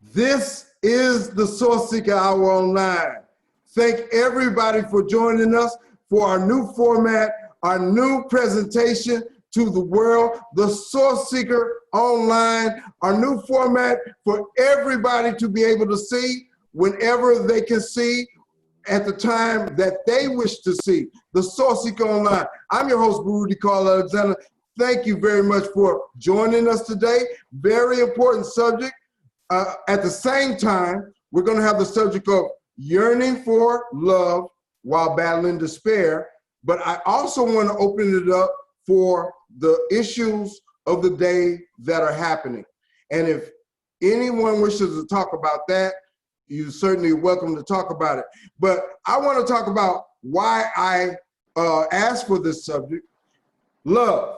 This is the Sourceseeker Hour online. Thank everybody for joining us for our new format, our new presentation to the world, the Sourceseeker online, our new format for everybody to be able to see whenever they can see at the time that they wish to see, the Sourceseeker online. I'm your host, Rudy Carl Alexander. Thank you very much for joining us today. Very important subject. At the same time, we're going to have the subject of yearning for love while battling despair. But I also want to open it up for the issues of the day that are happening. And if anyone wishes to talk about that, you're certainly welcome to talk about it. But I want to talk about why I asked for this subject, love.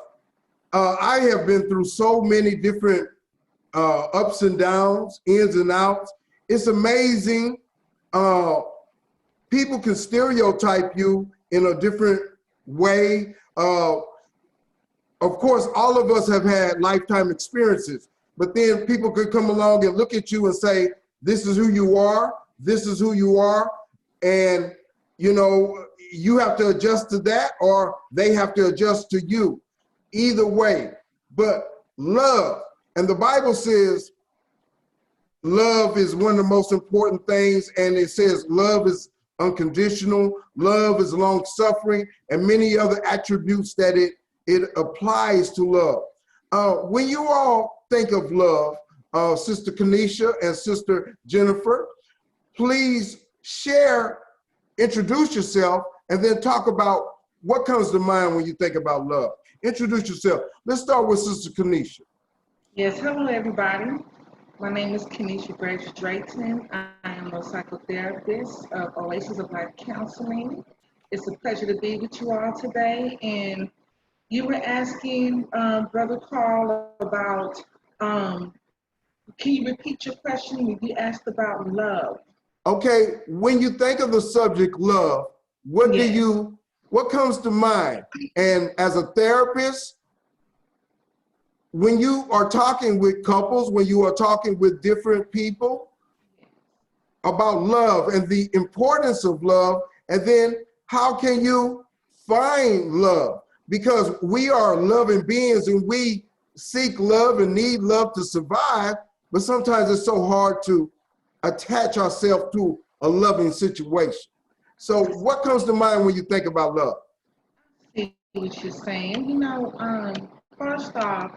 I have been through so many different ups and downs, ins and outs. It's amazing. People can stereotype you in a different way. Of course, all of us have had lifetime experiences, but then people could come along and look at you and say, this is who you are, this is who you are, and you know, you have to adjust to that, or they have to adjust to you. Either way, but love. And the Bible says love is one of the most important things, and it says love is unconditional, love is long-suffering, and many other attributes that it applies to love. When you all think of love, Sister Kenisha and Sister Jennifer, please introduce yourself, and then talk about what comes to mind when you think about love. Introduce yourself. Let's start with Sister Kenisha. Yes, hello everybody. My name is Kenisha Drayton. I am a psychotherapist of Oasis of Life Counseling. It's a pleasure to be with you all today. And you were asking Brother Carl about, can you repeat your question when you asked about love? Okay, when you think of the subject love, what comes to mind? And as a therapist, when you are talking with couples, when you are talking with different people about love and the importance of love, and then how can you find love? Because we are loving beings and we seek love and need love to survive, but sometimes it's so hard to attach ourselves to a loving situation. So what comes to mind when you think about love? See what you're saying. You know, first off,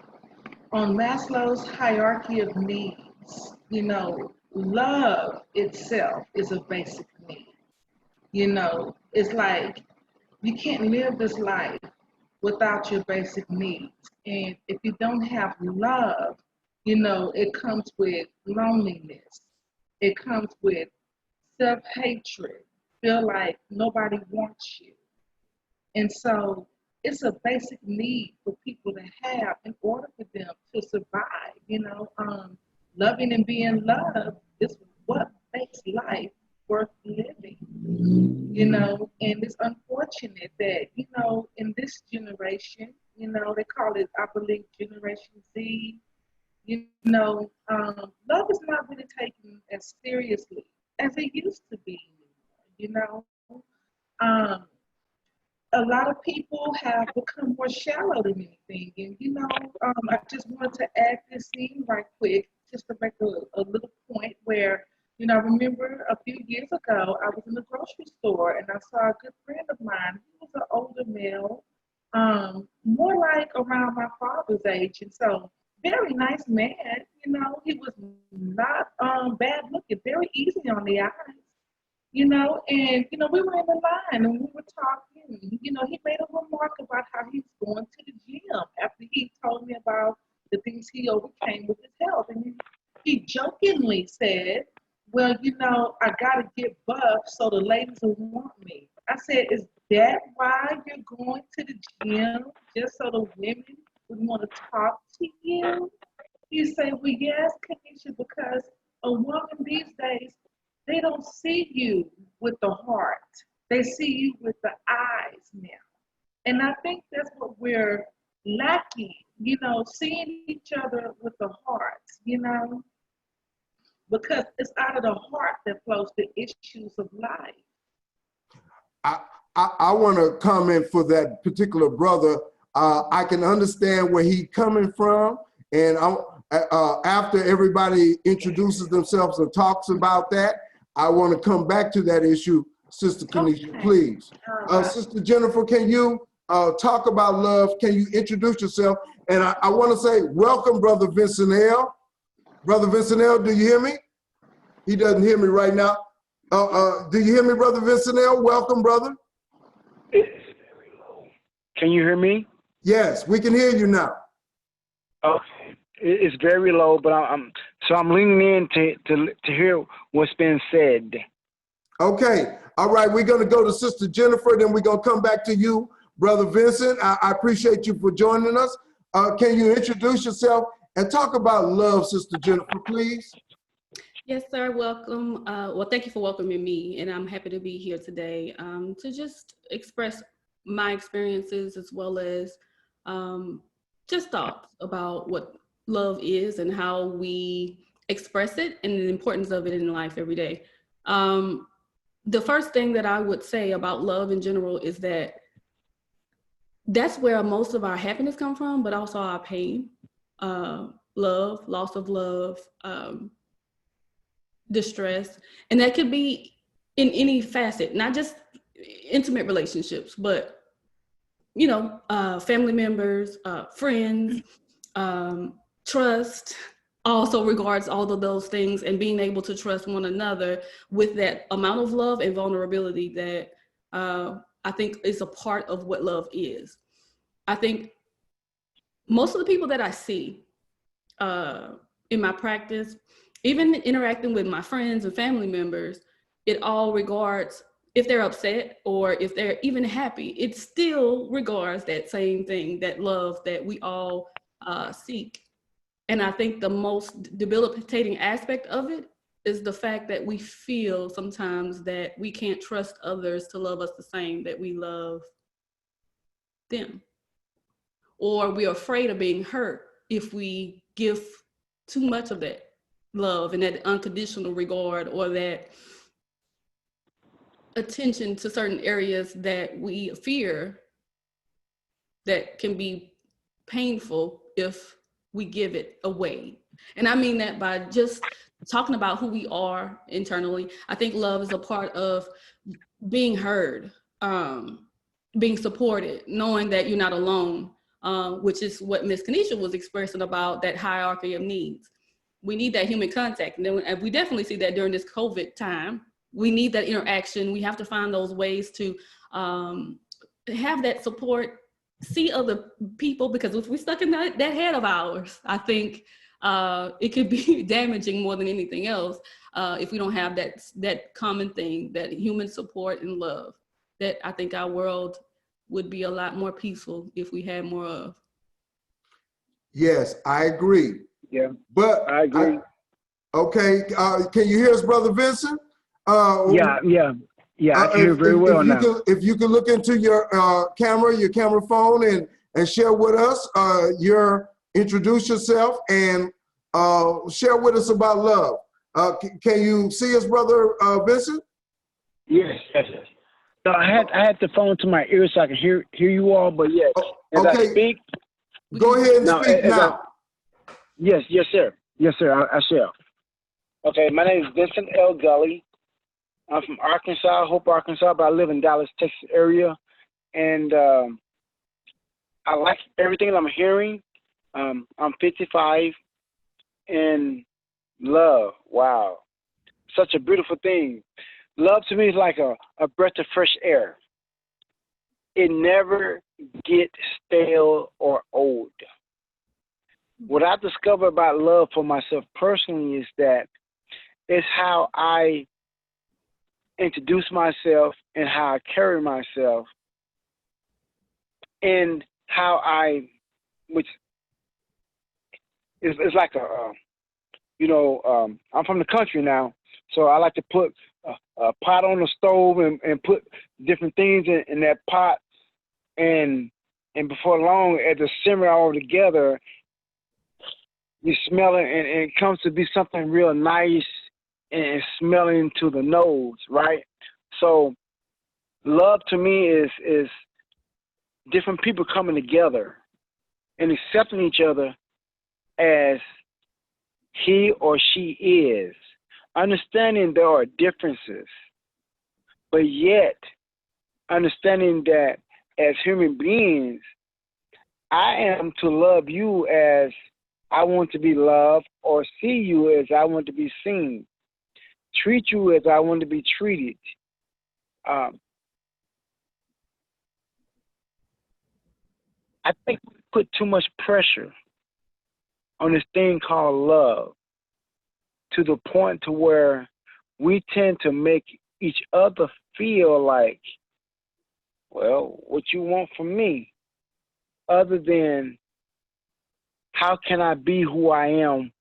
on Maslow's hierarchy of needs, you know, love itself is a basic need. You know, it's like you can't live this life without your basic needs. And if you don't have love, you know, it comes with loneliness. It comes with self-hatred, feel like nobody wants you. And so it's a basic need for people to have in order for them to survive. You know, loving and being loved is what makes life worth living. You know, and it's unfortunate that, you know, in this generation, you know, they call it, I believe, Generation Z, you know, love is not really taken as seriously as it used to be, you know. Um, a lot of people have become more shallow than anything. And, you know, I just wanted to add this in right quick, just to make a little point where, you know, I remember a few years ago, I was in the grocery store and I saw a good friend of mine. He was an older male, more like around my father's age. And so, very nice man, you know, he was not bad looking, very easy on the eyes. You know, and, you know, we were in the line and we were talking. You know, he made a remark about how he's going to the gym after he told me about the things he overcame with his health. And he jokingly said, well, you know, I got to get buff so the ladies will want me. I said, is that why you're going to the gym? Just so the women would want to talk to you? He said, well, yes, Kenisha, because a woman these days, they don't see you with the heart. They see you with the eyes now. And I think that's what we're lacking, you know, seeing each other with the heart, you know. because it's out of the heart that flows the issues of life. I want to comment for that particular brother. I can understand where he's coming from, and after everybody introduces themselves and talks about that, I want to come back to that issue, Sister Kenisha, Okay. please. Right. Sister Jennifer, can you talk about love? Can you introduce yourself? And I want to say, welcome, Brother Vincent L. Brother Vincent L, do you hear me? He doesn't hear me right now. Do you hear me, Brother Vincent L? Welcome, brother. Can you hear me? Yes, we can hear you now. Okay, it's very low, but I'm leaning in to hear what's been said. Okay, all right, we're gonna go to Sister Jennifer, then we're gonna come back to you, Brother Vincent. I appreciate you for joining us. Can you introduce yourself and talk about love, Sister Jennifer, please? Yes, sir. Welcome. Well, thank you for welcoming me, and I'm happy to be here today to just express my experiences as well as just thoughts about what love is and how we express it and the importance of it in life every day. The first thing that I would say about love in general is that that's where most of our happiness comes from, but also our pain, love, loss of love, distress, and that could be in any facet, not just intimate relationships, but family members, friends, trust also regards all of those things, and being able to trust one another with that amount of love and vulnerability that I think is a part of what love is. I think most of the people that I see in my practice, even interacting with my friends and family members, it all regards if they're upset or if they're even happy, it still regards that same thing, that love that we all seek. And I think the most debilitating aspect of it is the fact that we feel sometimes that we can't trust others to love us the same that we love them. Or we're afraid of being hurt if we give too much of that love and that unconditional regard or that attention to certain areas that we fear that can be painful if we give it away. And I mean that by just talking about who we are internally. I think love is a part of being heard, being supported, knowing that you're not alone, which is what Ms. Kenisha was expressing about that hierarchy of needs. We need that human contact. And then we definitely see that during this COVID time. We need that interaction. We have to find those ways to have that support, see other people, because if we're stuck in that head of ours, I think it could be damaging more than anything else if we don't have that common thing, that human support and love, that I think our world would be a lot more peaceful if we had more of. Yes, I agree. Yeah, but I agree. Okay, can you hear us, Brother Vincent? Yeah, I can hear very well now. If you could look into your camera phone and share with us, introduce yourself and share with us about love. Can you see us, Brother Vincent? Yes. So I had the phone to my ear so I can hear you all, but yes, as I speak. Go ahead and speak now. Yes, sir. I shall. Okay, my name is Vincent L. Gulley. I'm from Arkansas, Hope, Arkansas, but I live in Dallas, Texas area. And I like everything I'm hearing. I'm 55, and love, wow. Such a beautiful thing. Love to me is like a breath of fresh air. It never gets stale or old. What I discovered about love for myself personally is that it's how I introduce myself and how I carry myself, and how which is like I'm from the country now, so I like to put a pot on the stove and put different things in that pot, and before long, as it simmer all together, you smell it, and it comes to be something real nice and smelling to the nose, right? So love to me is different people coming together and accepting each other as he or she is, understanding there are differences, but yet understanding that as human beings, I am to love you as I want to be loved, or see you as I want to be seen, treat you as I want to be treated. I think we put too much pressure on this thing called love, to the point to where we tend to make each other feel like, well, what you want from me, other than how can I be who I am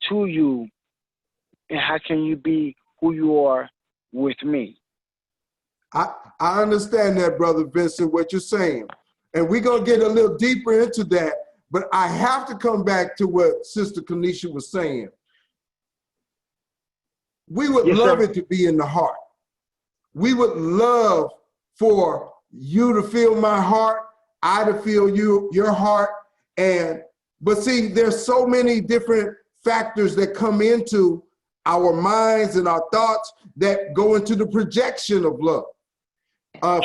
to you, and how can you be who you are with me? I understand that, Brother Vincent, what you're saying. And we're going to get a little deeper into that, but I have to come back to what Sister Kenisha was saying. We would love it to be in the heart. We would love for you to feel my heart, I to feel your heart. But see, there's so many different factors that come into our minds and our thoughts that go into the projection of love.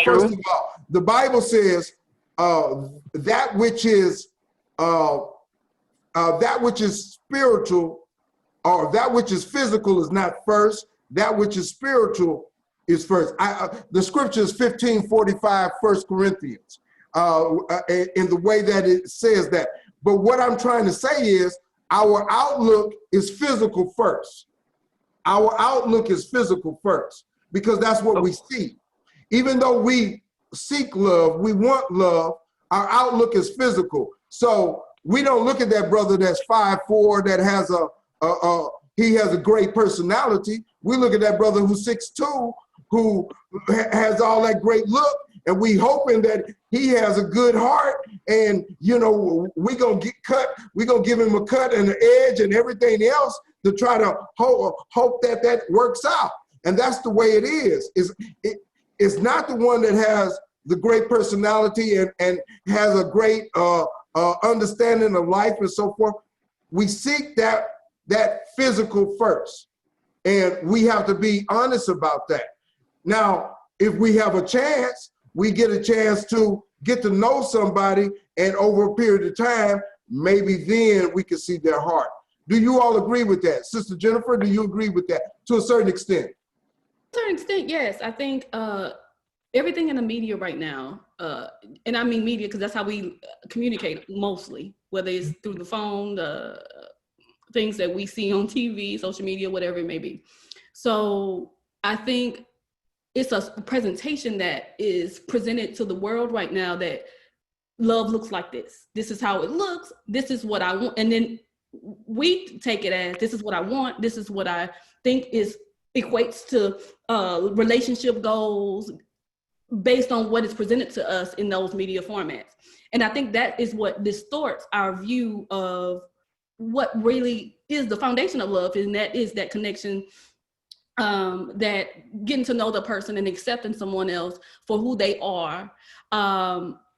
First of all, the Bible says that which is spiritual, or that which is physical is not first. That which is spiritual is first. The scripture is 15:45, 1 Corinthians, in the way that it says that. But what I'm trying to say is our outlook is physical first. Our outlook is physical first, because that's what we see. Even though we seek love, we want love, our outlook is physical. So we don't look at that brother that's 5'4", that has he has a great personality. We look at that brother who's 6'2", who has all that great look, and we hoping that he has a good heart, and we gonna get cut. We gonna give him a cut and an edge and everything else to try to hope that works out. And that's the way it is. It's not the one that has the great personality and has a great understanding of life and so forth. We seek that physical first, and we have to be honest about that. Now, if we have a chance, we get a chance to get to know somebody, and over a period of time, maybe then we can see their heart. Do you all agree with that? Sister Jennifer, do you agree with that to a certain extent? To a certain extent, yes. I think everything in the media right now, and I mean media because that's how we communicate mostly, whether it's through the phone, things that we see on TV, social media, whatever it may be. So I think it's a presentation that is presented to the world right now that love looks like this. This is how it looks. This is what I want. And then we take it as, this is what I want. This is what I think equates to relationship goals based on what is presented to us in those media formats. And I think that is what distorts our view of what really is the foundation of love, and that is that connection, that getting to know the person and accepting someone else for who they are,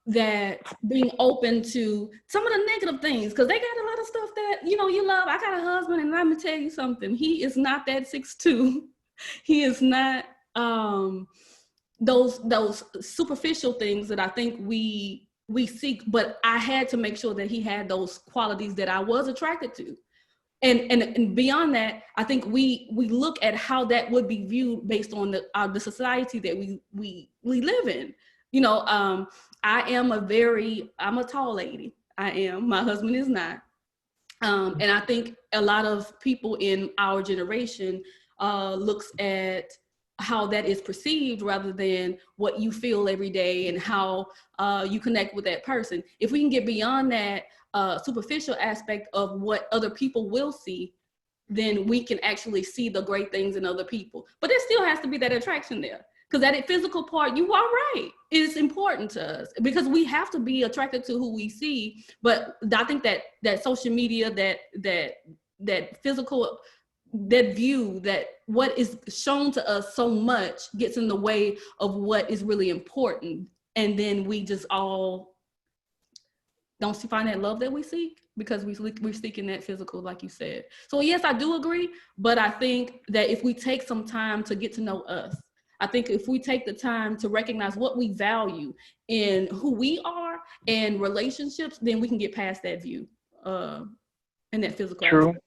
that being open to some of the negative things, because they got a lot of stuff that, you love. I got a husband, and let me tell you something. He is not that 6'2". He is not those superficial things that I think we seek, but I had to make sure that he had those qualities that I was attracted to. And beyond that, I think we look at how that would be viewed based on the society that we live in. I'm a tall lady. I am. My husband is not. And I think a lot of people in our generation looks at how that is perceived rather than what you feel every day and how you connect with that person. If we can get beyond that superficial aspect of what other people will see, then we can actually see the great things in other people. But there still has to be that attraction there. Because that physical part, you are right, it's important to us because we have to be attracted to who we see. But I think that social media, that physical, that view, that what is shown to us so much gets in the way of what is really important. And then we just all don't find that love that we seek because we're seeking that physical, like you said. So yes, I do agree. But I think that if we take some time to get to know us, I think if we take the time to recognize what we value in who we are and relationships, then we can get past that view and that physical True. aspect.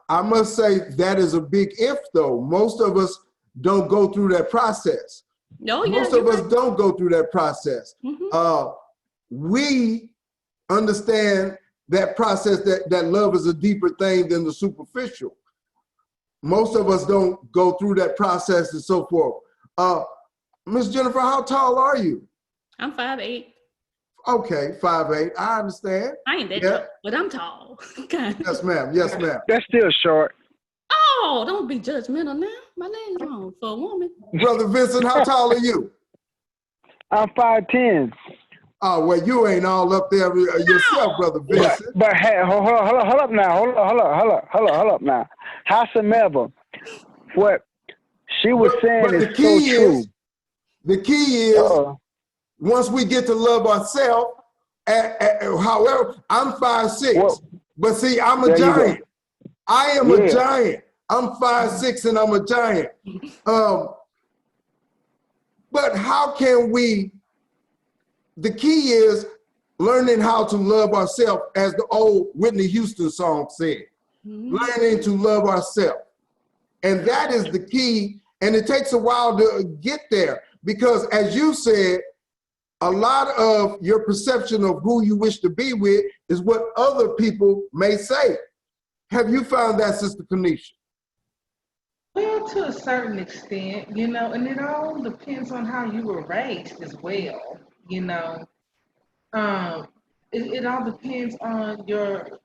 I must say that is a big if, though. Most of us don't go through that process. No, yeah, Most of us don't go through that process. Mm-hmm. We understand that process, that love is a deeper thing than the superficial. Most of us don't go through that process and so forth. Miss Jennifer, how tall are you? I'm 5'8". Okay, 5'8". I understand. I ain't that Yeah. tall, but I'm tall. Okay. Yes, ma'am. Yes, ma'am. That's still short. Oh, don't be judgmental now. My name's long for a woman. Brother Vincent, how tall are you? I'm 5'10". Oh, well, you ain't all up there yourself, Brother Vincent. But hey, hold up now. Hold up now. Howsoever, what she was saying is so true. The key is, once we get to love ourselves, however, I'm 5'6", well, but see, I'm a giant. I am a giant. I'm 5'6" and I'm a giant. But how can we, the key is learning how to love ourselves, as the old Whitney Houston song said, learning to love ourselves. And that is the key. And it takes a while to get there because, as you said, a lot of your perception of who you wish to be with is what other people may say. Have you found that, Sister Kenisha? Well, to a certain extent, and it all depends on how you were raised as well, It all depends on your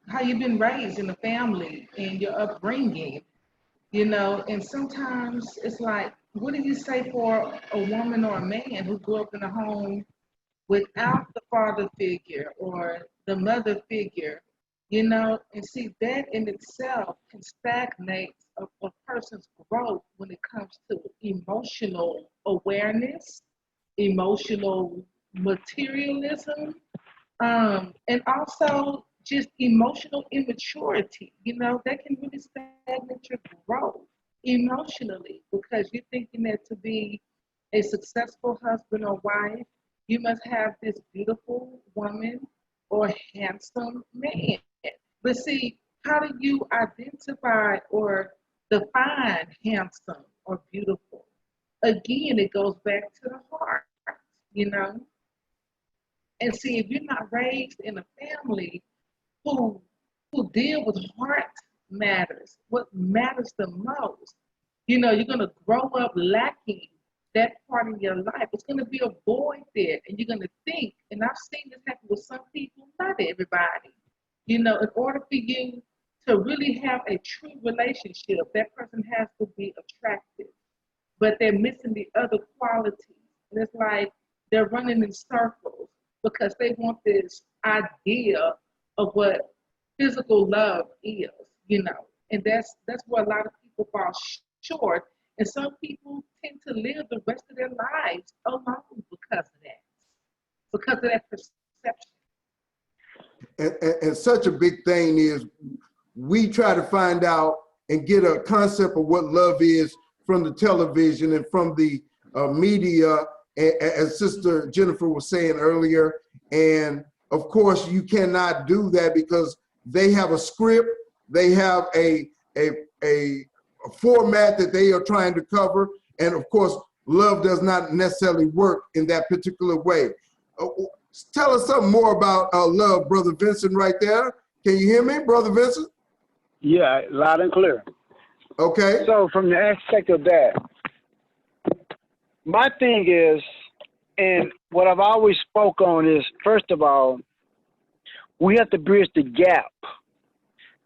how you've been raised in the family and your upbringing, and sometimes it's like, what do you say for a woman or a man who grew up in a home without the father figure or the mother figure, and see that in itself can stagnate a person's growth when it comes to emotional awareness, emotional materialism, and also just emotional immaturity. That can really stagnate your growth emotionally because you're thinking that to be a successful husband or wife, you must have this beautiful woman or handsome man. But see, how do you identify or define handsome or beautiful? Again, it goes back to the heart, you know? And see, if you're not raised in a family who deal with heart matters, what matters the most, you're gonna grow up lacking that part in your life. It's gonna be a void there, and you're gonna think, and I've seen this happen with some people, not everybody. In order for you to really have a true relationship, that person has to be attractive, but they're missing the other qualities. And it's like they're running in circles because they want this idea of what physical love is, and that's where a lot of people fall short. And some people tend to live the rest of their lives alone because of that perception. And such a big thing is we try to find out and get a concept of what love is from the television and from the media, as Sister Jennifer was saying earlier. And of course, you cannot do that because they have a script, they have a format that they are trying to cover. And of course, love does not necessarily work in that particular way. Tell us something more about love, Brother Vincent, right there. Can you hear me, Brother Vincent? Yeah, loud and clear. Okay. So from the aspect of that, my thing is, and what I've always spoke on is, first of all, we have to bridge the gap,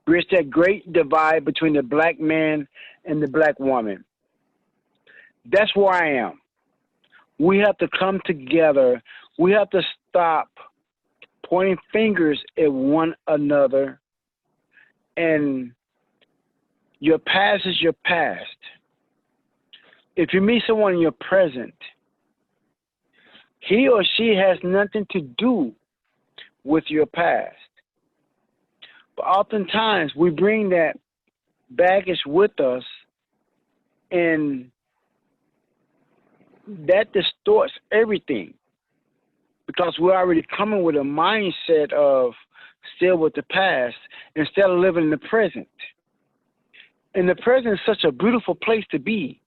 bridge that great divide between the black man and the black woman. That's where I am. We have to come together. We have to stop pointing fingers at one another. And your past is your past. If you meet someone in your present, he or she has nothing to do with your past. But oftentimes we bring that baggage with us, and that distorts everything, because we're already coming with a mindset of still with the past instead of living in the present. And the present is such a beautiful place to be.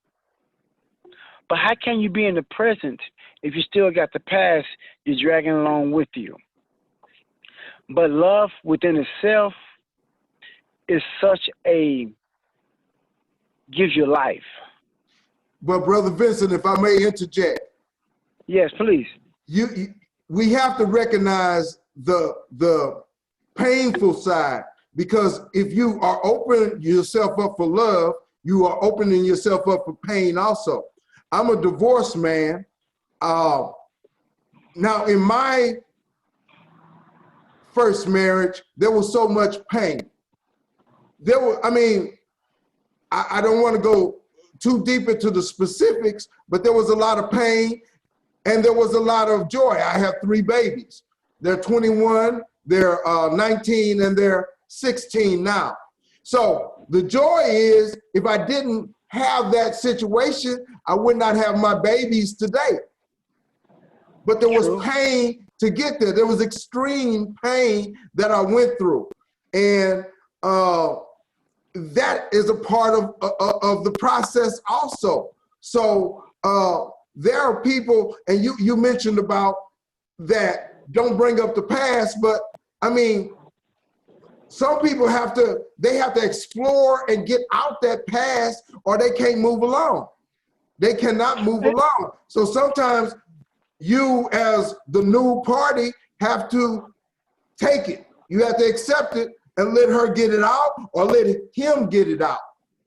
But how can you be in the present if you still got the past you're dragging along with you? But love within itself is gives you life. But Brother Vincent, if I may interject. Yes, please. We have to recognize the painful side, because if you are opening yourself up for love, you are opening yourself up for pain also. I'm a divorced man. Now, in my first marriage, there was so much pain. I don't want to go too deep into the specifics, but there was a lot of pain and there was a lot of joy. I have 3 babies. They're 21, they're 19, and they're 16 now. So the joy is, if I didn't have that situation, I would not have my babies today. But there was pain to get there. There was extreme pain that I went through. And that is a part of the process also. So there are people, and you mentioned about that, don't bring up the past, but I mean, some people have to explore and get out that past, or they can't move along. They cannot move along. So sometimes you, as the new party, have to take it. You have to accept it and let her get it out, or let him get it out.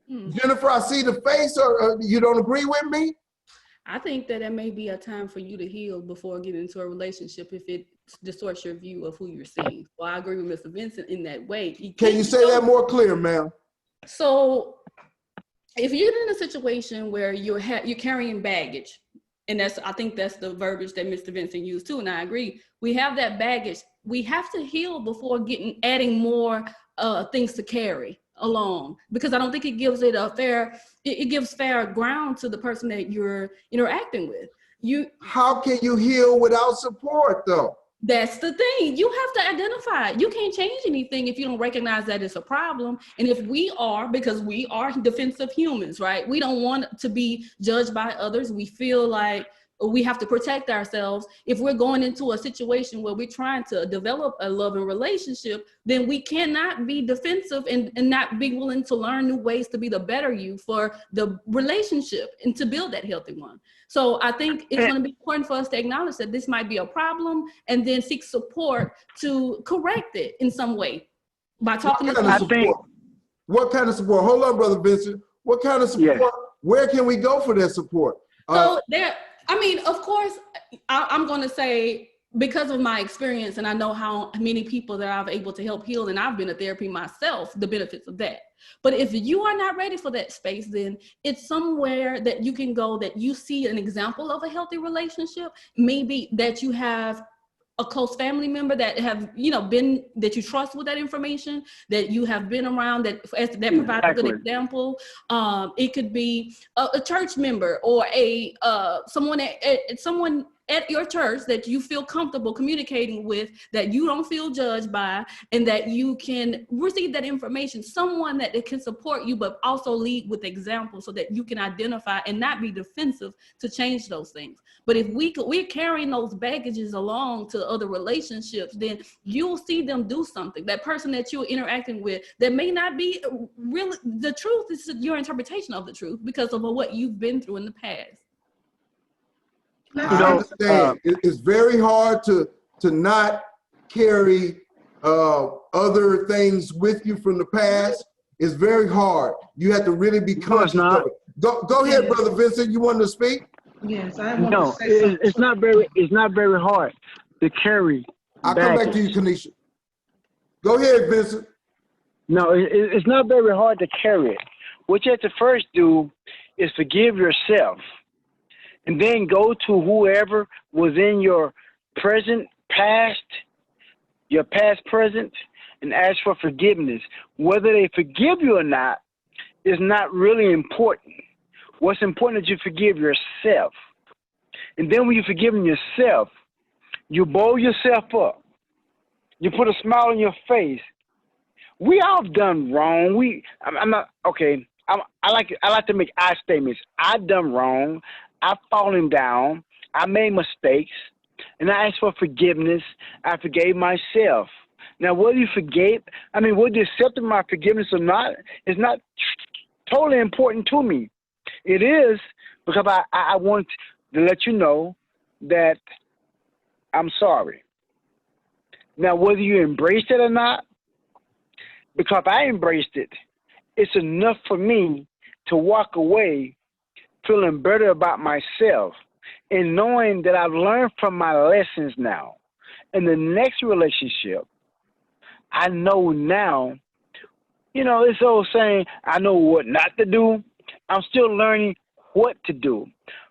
Jennifer, I see the face, or you don't agree with me? I think that it may be a time for you to heal before getting into a relationship if it distorts your view of who you're seeing. Well, I agree with Mr. Vincent in that way. Can you say that more clear, ma'am? So if you're in a situation where you're carrying baggage, and I think that's the verbiage that Mr. Vincent used too, and I agree. We have that baggage. We have to heal before adding more things to carry along, because I don't think it gives it it gives fair ground to the person that you're interacting with. How can you heal without support, though? That's the thing. You have to identify it. You can't change anything if you don't recognize that it's a problem. And if because we are defensive humans, right? We don't want to be judged by others. We feel like we have to protect ourselves. If we're going into a situation where we're trying to develop a loving relationship, then we cannot be defensive and not be willing to learn new ways to be the better you for the relationship and to build that healthy one. So I think it's going to be important for us to acknowledge that this might be a problem and then seek support to correct it in some way by talking to support. What kind of support? Hold on, Brother Vincent. What kind of support? Yeah. Where can we go for that support? So of course, I'm going to say, because of my experience, and I know how many people that I've able to help heal, and I've been to therapy myself, the benefits of that. But if you are not ready for that space, then it's somewhere that you can go that you see an example of a healthy relationship. Maybe that you have a close family member that have been, that you trust with that information, that you have been around, that provides a good example. It could be a church member or someone at your church that you feel comfortable communicating with, that you don't feel judged by, and that you can receive that information. Someone that can support you, but also lead with example, so that you can identify and not be defensive to change those things. But if we're carrying those baggages along to other relationships, then you'll see them do something. That person that you're interacting with, that may not be really the truth. Is your interpretation of the truth because of what you've been through in the past. I understand. It's very hard to not carry other things with you from the past. It's very hard. You have to really be conscious of it. Go ahead, Brother Vincent. You want to speak? Yes, I want No, to say something. it's not very hard to carry I'll come back to you, baggage. Kenisha. Go ahead, Vincent. No, it's not very hard to carry it. What you have to first do is forgive yourself, and then go to whoever was in your past, present, and ask for forgiveness. Whether they forgive you or not is not really important. What's important is you forgive yourself. And then when you're forgiving yourself, you bowl yourself up. You put a smile on your face. We all done wrong. I'm not okay. I like to make I statements. I done wrong. I've fallen down. I made mistakes, and I asked for forgiveness. I forgave myself. Now, whether you whether you accepted my forgiveness or not, is not totally important to me. It is because I want to let you know that I'm sorry. Now, whether you embraced it or not, because I embraced it, it's enough for me to walk away feeling better about myself and knowing that I've learned from my lessons now. In the next relationship, I know now, this old saying, I know what not to do. I'm still learning what to do.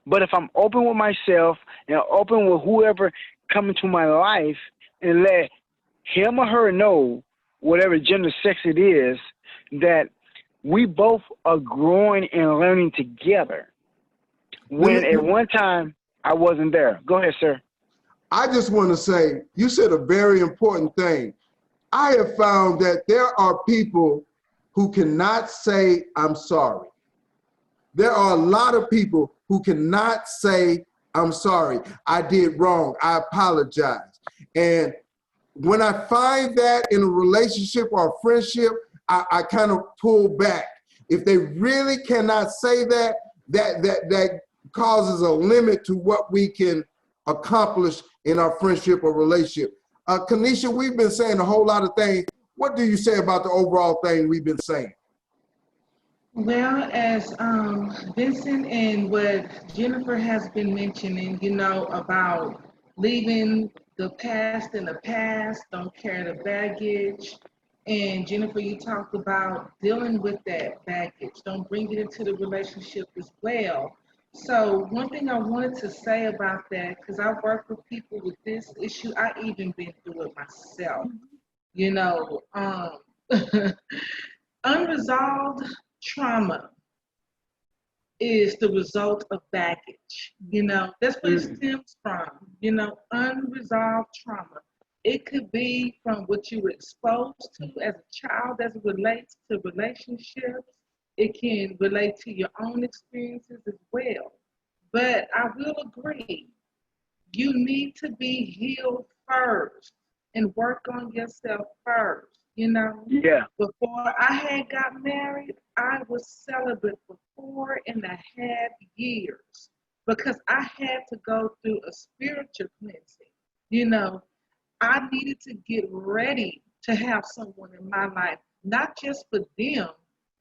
But if I'm open with myself and open with whoever come into my life and let him or her know, whatever gender sex it is, that we both are growing and learning together. When at one time I wasn't there. Go ahead, sir. I just want to say, you said a very important thing. I have found that there are people who cannot say, I'm sorry. There are a lot of people who cannot say, I'm sorry, I did wrong, I apologize. And when I find that in a relationship or a friendship, I kind of pull back. If they really cannot say that, that causes a limit to what we can accomplish in our friendship or relationship. Kenisha, we've been saying a whole lot of things. What do you say about the overall thing we've been saying? Well, as Vincent and what Jennifer has been mentioning, about leaving the past in the past, don't carry the baggage. And Jennifer, you talked about dealing with that baggage. Don't bring it into the relationship as well. So one thing I wanted to say about that, because I work with people with this issue, I even been through it myself. Unresolved trauma is the result of baggage. That's where it stems from, unresolved trauma. It could be from what you were exposed to as a child as it relates to relationships. It can relate to your own experiences as well. But I will agree, you need to be healed first and work on yourself first. Yeah. Before I had got married, I was celibate for 4.5 years because I had to go through a spiritual cleansing. I needed to get ready to have someone in my life, not just for them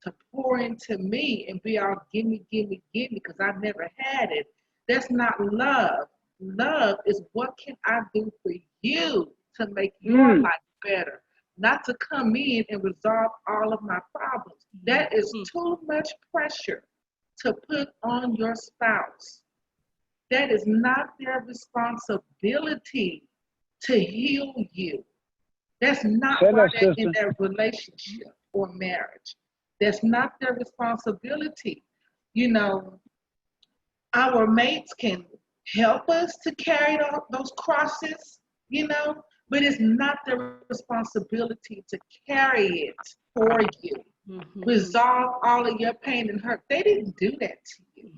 to pour into me and be all gimme, because I never had it. That's not love. Love is what can I do for you to make your life better, not to come in and resolve all of my problems. That is too much pressure to put on your spouse. That is not their responsibility to heal you. That's not why they're in that relationship or marriage. That's not their responsibility. Our mates can help us to carry those crosses, but it's not their responsibility to carry it for you. Resolve all of your pain and hurt. They didn't do that to you.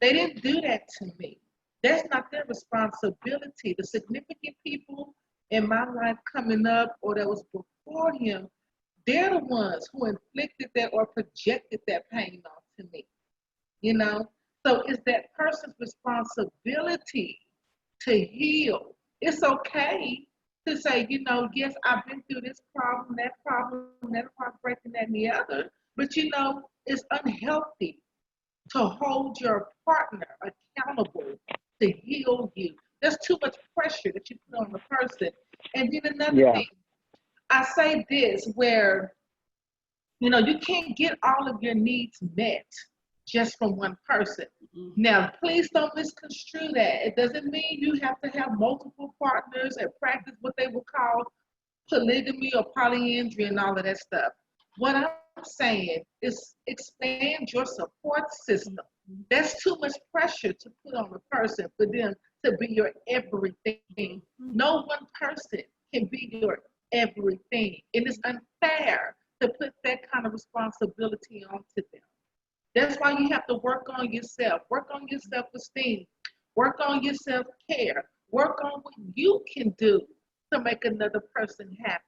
They didn't do that to me. That's not their responsibility. The significant people in my life coming up or that was before him, they're the ones who inflicted that or projected that pain onto me. So it's that person's responsibility to heal. It's okay to say, yes, I've been through this problem, that heartbreak, and that and the other, but it's unhealthy to hold your partner accountable to heal you. There's too much pressure that you put on the person. And then another Yeah. thing, I say this where, you know, you can't get all of your needs met just from one person. Now, please don't misconstrue that. It doesn't mean you have to have multiple partners and practice what they would call polygamy or polyandry and all of that stuff. What I'm saying is expand your support system. That's too much pressure to put on a person for them to be your everything. No one person can be your everything. And it's unfair to put that kind of responsibility onto them. That's why you have to work on yourself, work on your self-esteem, work on your self-care, work on what you can do to make another person happy.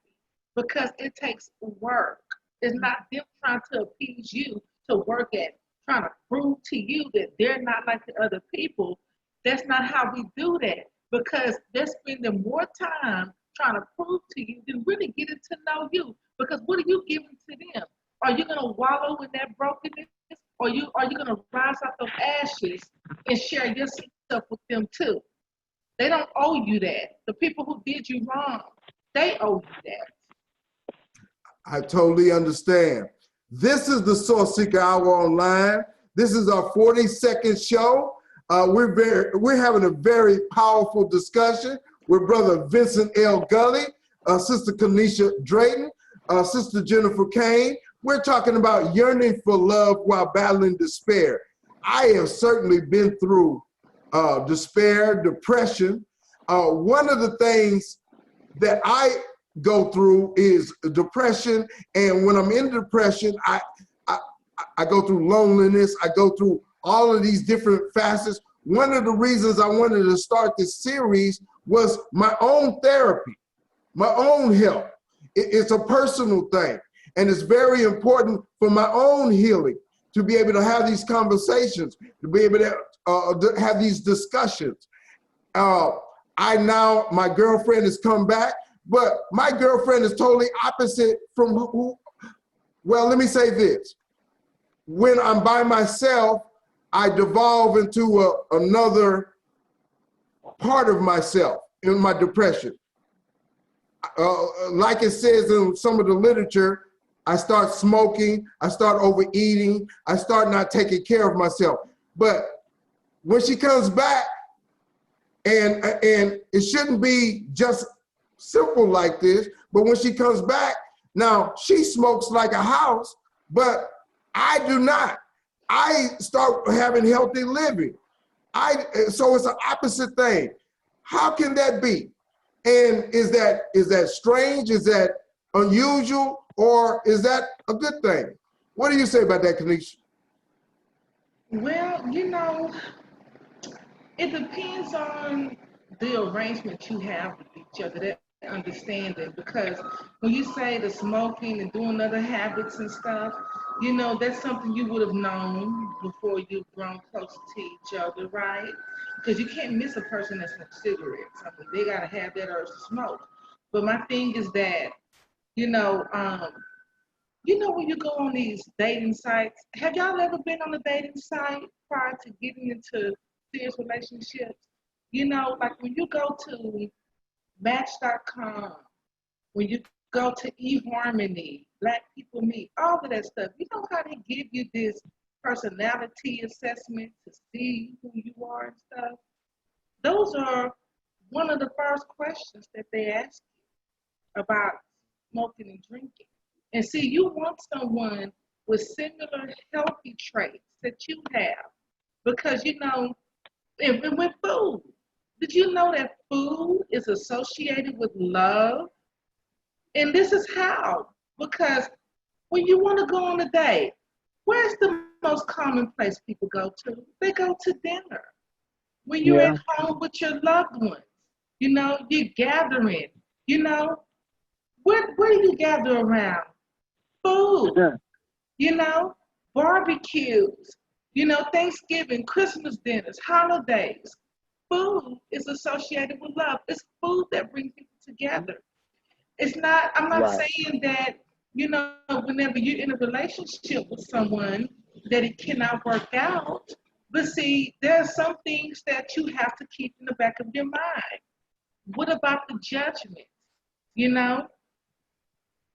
Because it takes work. It's not them trying to appease you to work at trying to prove to you that they're not like the other people. That's not how we do that, because they're spending more time trying to prove to you than really getting to know you. Because what are you giving to them? Are you gonna wallow in that brokenness? Or are you gonna rise out of ashes and share yourself with them too? They don't owe you that. The people who did you wrong, they owe you that. I totally understand. This is the Sourceseeker Hour Online. This is our 42nd show. We're having a very powerful discussion with Brother Vincent L. Gulley, Sister Kenisha Drayton, Sister Jennifer Cain. We're talking about yearning for love while battling despair. I have certainly been through despair, depression. One of the things that I go through is depression, and when I'm in depression, I go through loneliness. I go through all of these different facets. One of the reasons I wanted to start this series was my own therapy, my own help. It's a personal thing, and it's very important for my own healing to be able to have these conversations, to be able to have these discussions. My girlfriend has come back, but my girlfriend is totally opposite from who. Well, let me say this. When I'm by myself, I devolve into another part of myself in my depression. Like it says in some of the literature, I start smoking, I start overeating, I start not taking care of myself. But when she comes back, and it shouldn't be just simple like this, but when she comes back, now she smokes like a house, but I do not. I start having healthy living. So it's an opposite thing. How can that be? And is that strange? Is that unusual? Or is that a good thing? What do you say about that, Kenisha? Well, you know, it depends on the arrangement you have with each other, that understanding. Because when you say the smoking and doing other habits and stuff, you know, that's something you would have known before you've grown close to each other, right? Because you can't miss a person that smokes cigarettes. I mean, they gotta have that urge to smoke. But my thing is that, you know, when you go on these dating sites, have y'all ever been on a dating site prior to getting into serious relationships? You know, like when you go to Match.com, when you go to eHarmony, Black People Meet, all of that stuff, you know how they give you this personality assessment to see who you are and stuff? Those are one of the first questions that they ask you about smoking and drinking. And see, you want someone with similar healthy traits that you have. Because, you know, and with food, did you know that food is associated with love? And this is how. Because when you want to go on a date, where's the most common place people go to? They go to dinner. When you're at home with your loved ones, you know, you're gathering, you know, where do you gather around? Food, you know, barbecues, you know, Thanksgiving, Christmas dinners, holidays. Food is associated with love. It's food that brings people together. It's not, I'm not saying that, you know, whenever you're in a relationship with someone that it cannot work out. But see, there are some things that you have to keep in the back of your mind. What about the judgment? You know,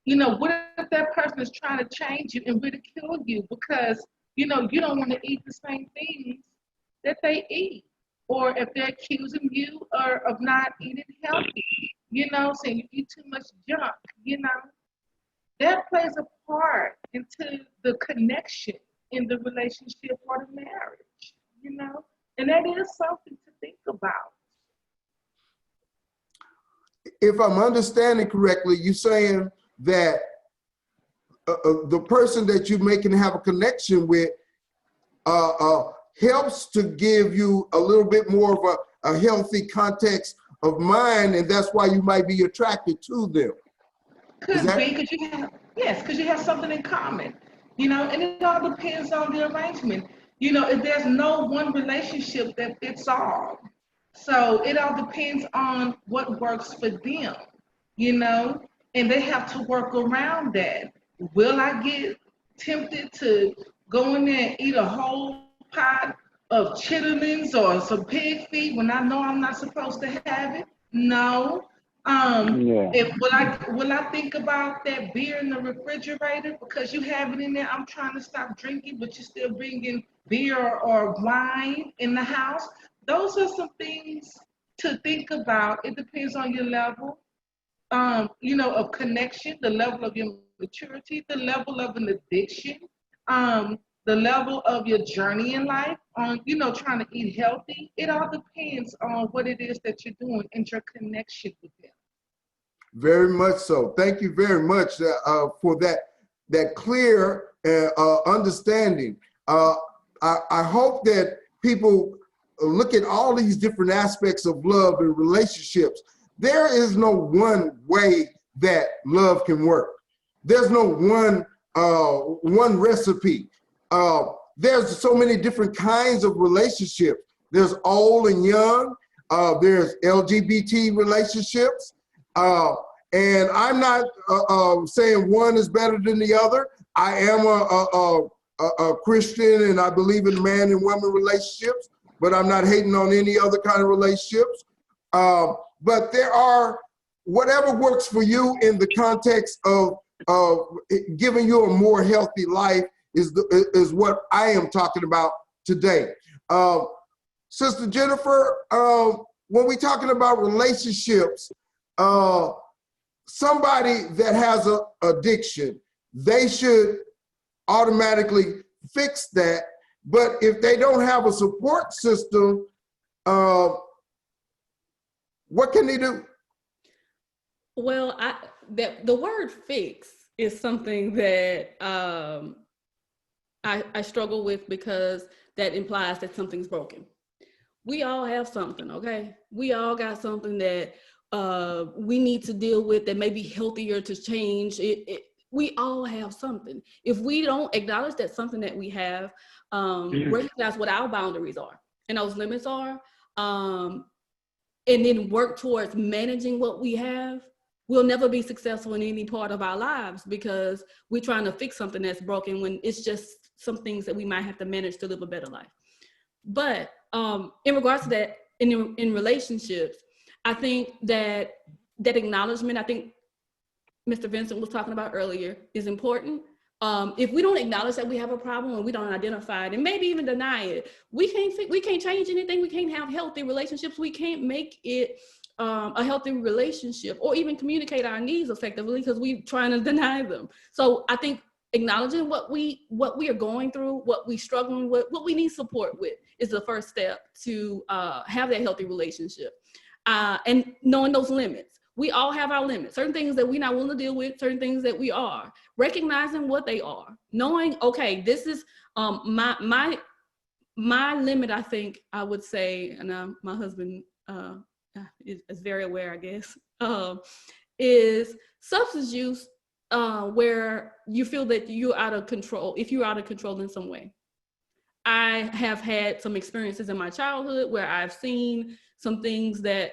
what if that person is trying to change you and ridicule you because, you don't want to eat the same things that they eat? Or if they're accusing you of not eating healthy, saying you eat too much junk, that plays a part into the connection in the relationship or the marriage, and that is something to think about. If I'm understanding correctly, you're saying that the person that you're making have a connection with helps to give you a little bit more of a healthy context of mind, and that's why you might be attracted to them. Could be because you have something in common, and it all depends on the arrangement. If there's no one relationship that fits all, so it all depends on what works for them, and they have to work around that. Will I get tempted to go in there and eat a whole pot of chitterlings or some pig feet when I know I'm not supposed to have it? No. If will I think about that beer in the refrigerator because you have it in there? I'm trying to stop drinking, but you're still bringing beer or wine in the house. Those are some things to think about. It depends on your level, of connection, the level of your maturity, the level of an addiction, the level of your journey in life on, trying to eat healthy. It all depends on what it is that you're doing and your connection with them. Very much so. Thank you very much for that clear understanding. I hope that people look at all these different aspects of love and relationships. There is no one way that love can work. There's no one recipe. There's so many different kinds of relationships. There's old and young. There's LGBT relationships. And I'm not saying one is better than the other. I am a Christian and I believe in man and woman relationships, but I'm not hating on any other kind of relationships. But there are, whatever works for you in the context of giving you a more healthy life is what I am talking about today. Sister Jennifer, when we're talking about relationships, somebody that has an addiction, they should automatically fix that. But if they don't have a support system, what can they do? Well, the word fix is something that I struggle with because that implies that something's broken. We all have something, okay? We all got something that we need to deal with that may be healthier to change. We all have something. If we don't acknowledge that something that we have, recognize what our boundaries are and those limits are, and then work towards managing what we have, we'll never be successful in any part of our lives because we're trying to fix something that's broken when it's just some things that we might have to manage to live a better life. But in regards to that, in relationships, I think that acknowledgement, I think Mr. Vincent was talking about earlier, is important. If we don't acknowledge that we have a problem and we don't identify it and maybe even deny it, we can't change anything. We can't have healthy relationships. We can't make it a healthy relationship or even communicate our needs effectively because we're trying to deny them. So I think acknowledging what we are going through, what we're struggling with, what we need support with is the first step to have that healthy relationship. And knowing those limits. We all have our limits, certain things that we're not willing to deal with, certain things that we are, recognizing what they are, knowing, okay, this is my limit, I think I would say, and my husband is very aware, I guess, is substance use where you feel that you're out of control, if you're out of control in some way. I have had some experiences in my childhood where I've seen some things that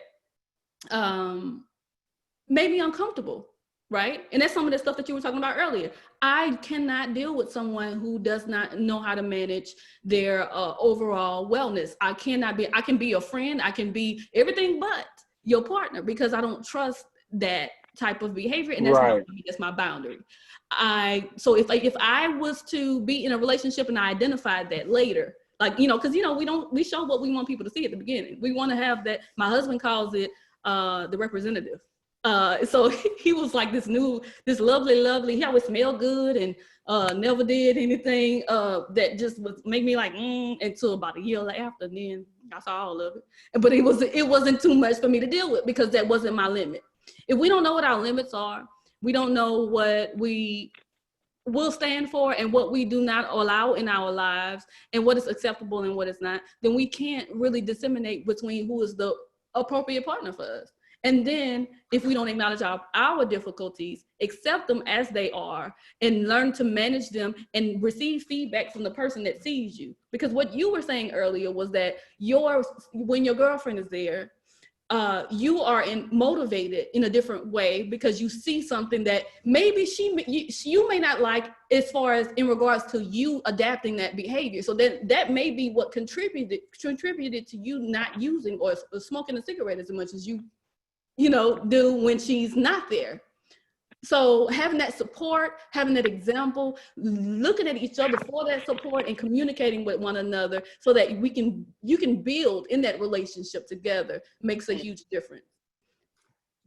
made me uncomfortable right? And that's some of the stuff that you were talking about earlier. I cannot deal with someone who does not know how to manage their overall wellness. I can be a friend, I can be everything but your partner, because I don't trust that type of behavior, and that's not me, that's my boundary. So if I was to be in a relationship and I identified that later, like, because we show what we want people to see at the beginning. We want to have that. My husband calls it the representative. So he was like this lovely, he always smelled good and never did anything that just make me like until about a year after, and then I saw all of it. But it wasn't too much for me to deal with, because that wasn't my limit. If we don't know what our limits are, we don't know what we will stand for and what we do not allow in our lives, and what is acceptable and what is not, then we can't really disseminate between who is the appropriate partner for us. And then if we don't acknowledge our difficulties, accept them as they are, and learn to manage them and receive feedback from the person that sees you. Because what you were saying earlier was that when your girlfriend is there, you are motivated in a different way, because you see something that maybe you may not like, as far as in regards to you adapting that behavior. So that may be what contributed to you not using or smoking a cigarette as much as you do when she's not there. So having that support, having that example, looking at each other for that support, and communicating with one another so that you can build in that relationship together makes a huge difference.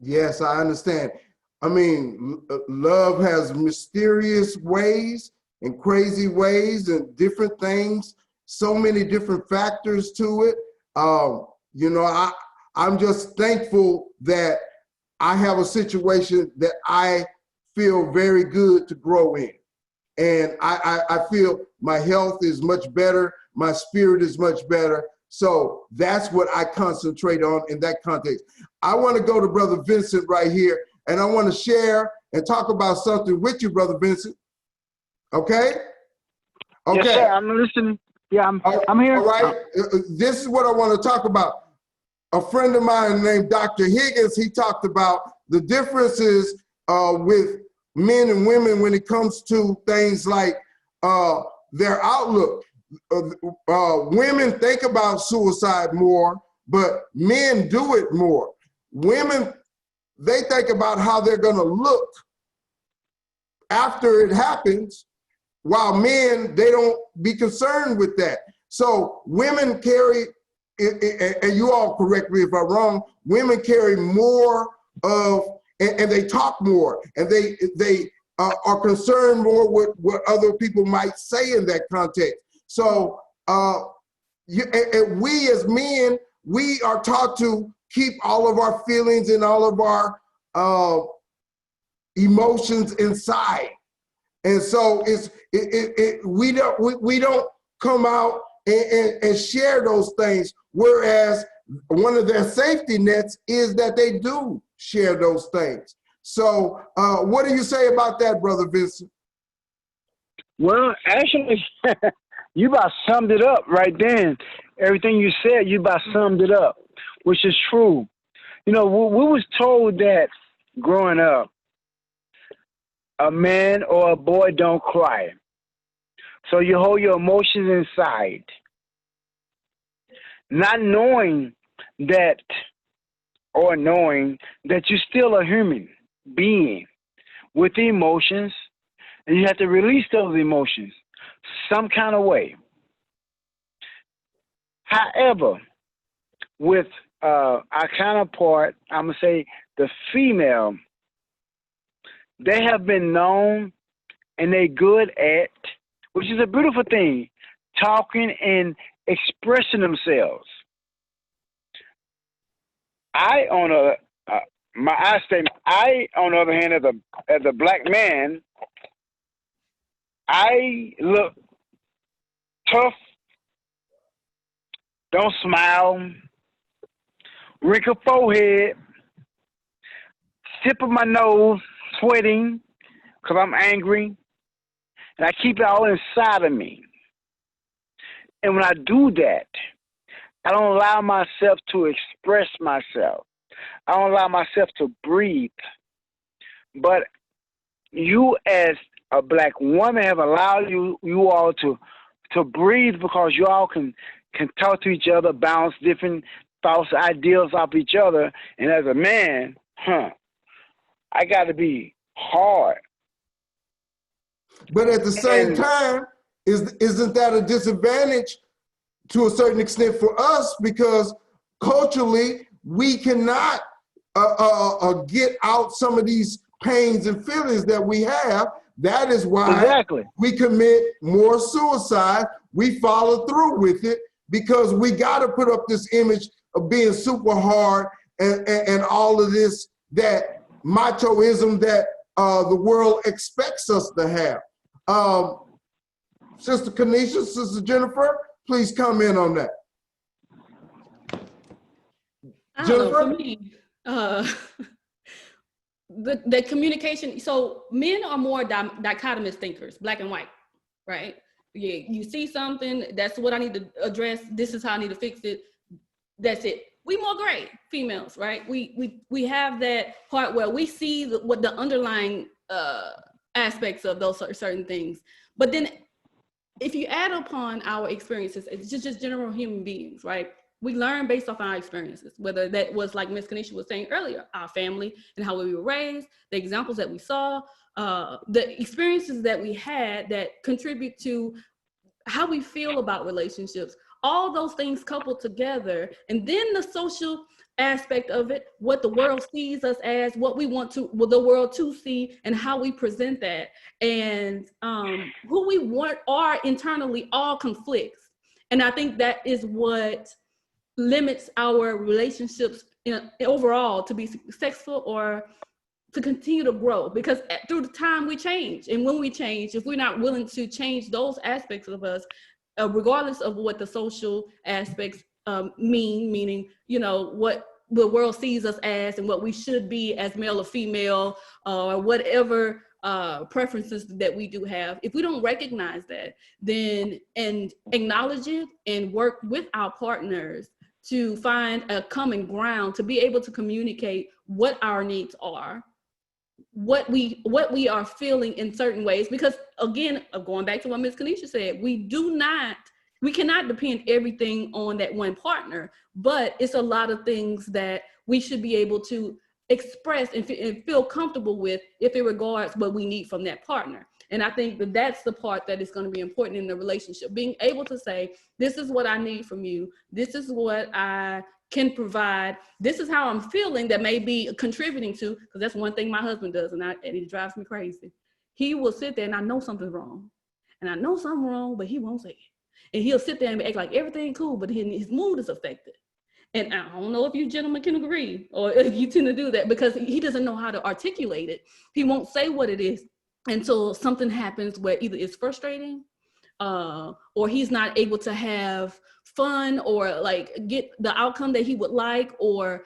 Yes, I understand. I mean, love has mysterious ways and crazy ways and different things, so many different factors to it. I'm just thankful that I have a situation that I feel very good to grow in. And I feel my health is much better, my spirit is much better. So that's what I concentrate on in that context. I want to go to Brother Vincent right here, and I want to share and talk about something with you, Brother Vincent. Okay? Okay. Yes, sir, I'm listening. Yeah, I'm here. All right. This is what I want to talk about. A friend of mine named Dr. Higgins, he talked about the differences with men and women when it comes to things like their outlook. Women think about suicide more, but men do it more. Women, they think about how they're going to look after it happens, while men, they don't be concerned with that. So women carry, and you all correct me if I'm wrong, women carry more of, and they talk more, and they are concerned more with what other people might say in that context. So we as men, we are taught to keep all of our feelings and all of our emotions inside. And so we don't come out and share those things. Whereas one of their safety nets is that they do share those things. So what do you say about that, Brother Vincent? Well, actually, you about summed it up right then. Everything you said, you about summed it up, which is true. We was told that growing up, a man or a boy don't cry. So you hold your emotions inside, not knowing that, or knowing that you're still a human being with emotions, and you have to release those emotions some kind of way. However, with our counterpart, I'm going to say the female, they have been known, and they're good at, which is a beautiful thing, talking and expressing themselves. On the other hand, as a black man, I look tough, don't smile, wrinkle forehead, tip of my nose, sweating because I'm angry, and I keep it all inside of me. And when I do that, I don't allow myself to express myself. I don't allow myself to breathe. but you as a black woman have allowed you all to breathe, because you all can talk to each other, bounce different thoughts, ideas off each other. And as a man, I got to be hard. But at the same time, isn't that a disadvantage to a certain extent for us? Because culturally, we cannot get out some of these pains and feelings that we have. That is why we commit more suicide. We follow through with it because we got to put up this image of being super hard and all of this, that machoism that the world expects us to have. Sister Kenisha, Sister Jennifer, please comment on that. I don't know, for me, the communication, so men are more dichotomous thinkers, black and white, right? Yeah, you see something, that's what I need to address, this is how I need to fix it, that's it. We more gray, females, right? We have that part where we see what the underlying aspects of those certain things. But then if you add upon our experiences, it's just general human beings, right? We learn based off our experiences, whether that was like Ms. Kenisha was saying earlier, our family and how we were raised, the examples that we saw, the experiences that we had that contribute to how we feel about relationships, all those things coupled together, and then the social aspect of it, what the world sees us as, what we want the world to see, and how we present that, and who we want are internally all conflicts. And I think that is what limits our relationships overall to be successful or to continue to grow, because through the time we change, and when we change, if we're not willing to change those aspects of us, regardless of what the social aspects meaning, you know, what the world sees us as and what we should be as male or female, or whatever preferences that we do have, if we don't recognize that, then and acknowledge it and work with our partners to find a common ground, to be able to communicate what our needs are, what we are feeling in certain ways. Because again, going back to what Ms. Kenisha said, we cannot depend everything on that one partner, but it's a lot of things that we should be able to express and feel comfortable with if it regards what we need from that partner. And I think that that's the part that is going to be important in the relationship, being able to say, this is what I need from you, this is what I can provide, this is how I'm feeling that may be contributing to, because that's one thing my husband does, and it drives me crazy. He will sit there and I know something's wrong, and I know something wrong, but he won't say it. And he'll sit there and act like everything cool, but his mood is affected. And I don't know if you gentlemen can agree, or if you tend to do that, because he doesn't know how to articulate it. He won't say what it is until something happens where either it's frustrating, or he's not able to have fun or like get the outcome that he would like, or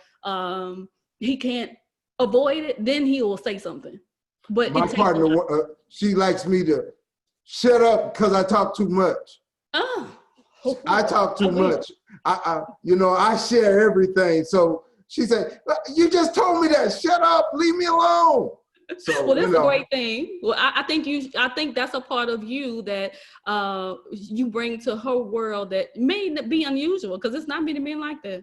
he can't avoid it, then he will say something. But my partner, she likes me to shut up because I talk too much. Oh. I talk too much. I share everything. So she said, you just told me that, shut up, leave me alone. So, well, that's a great thing. Well, I think that's a part of you that you bring to her world that may be unusual, because it's not many men like that.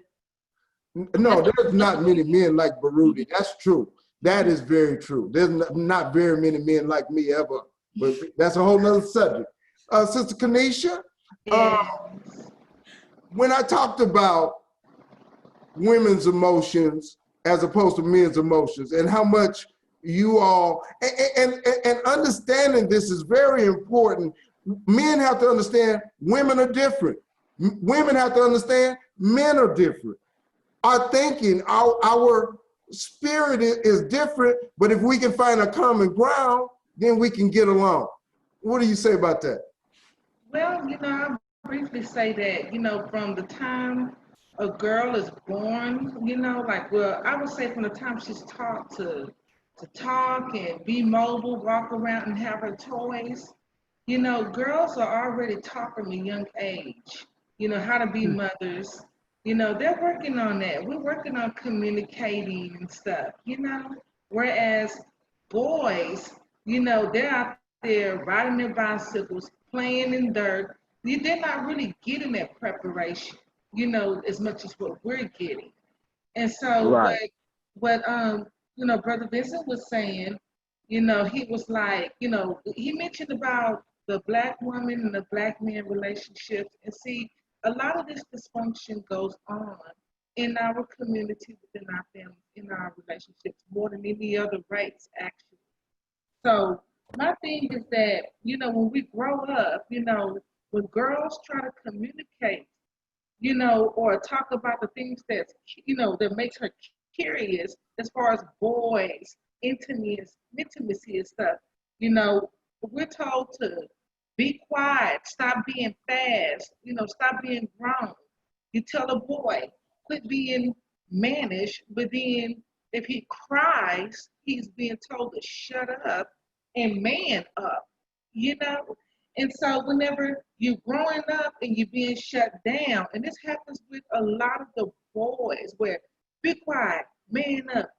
No, there's not many men like Baruti. That's true. That is very true. There's not very many men like me ever, but that's a whole nother subject. Sister Kenisha, when I talked about women's emotions as opposed to men's emotions, and how much you all, and understanding this is very important. Men have to understand women are different. Women have to understand men are different. Our thinking, our spirit is different, but if we can find a common ground, then we can get along. What do you say about that? Well, I'll briefly say that, from the time a girl is born, I would say from the time she's taught to talk and be mobile, walk around and have her toys, girls are already taught from a young age, how to be mothers. They're working on that. We're working on communicating and stuff, whereas boys, you know, they're out there riding their bicycles, playing in dirt. They're not really getting that preparation, you know, as much as what we're getting. And so Right. you know, Brother Vincent was saying, you know, he was like, you know, he mentioned about the black woman and the black man relationships. And see, a lot of this dysfunction goes on in our community, within our families, in our relationships, more than any other race, actually. So my thing is that, you know, when we grow up, you know, when girls try to communicate, you know, or talk about the things that, you know, that makes her curious as far as boys, intimacy and stuff, you know, we're told to be quiet, stop being fast, you know, stop being grown. You tell a boy, quit being mannish, but then if he cries, he's being told to shut up and man up, you know? And so whenever you're growing up and you're being shut down, and this happens with a lot of the boys where be quiet, man up.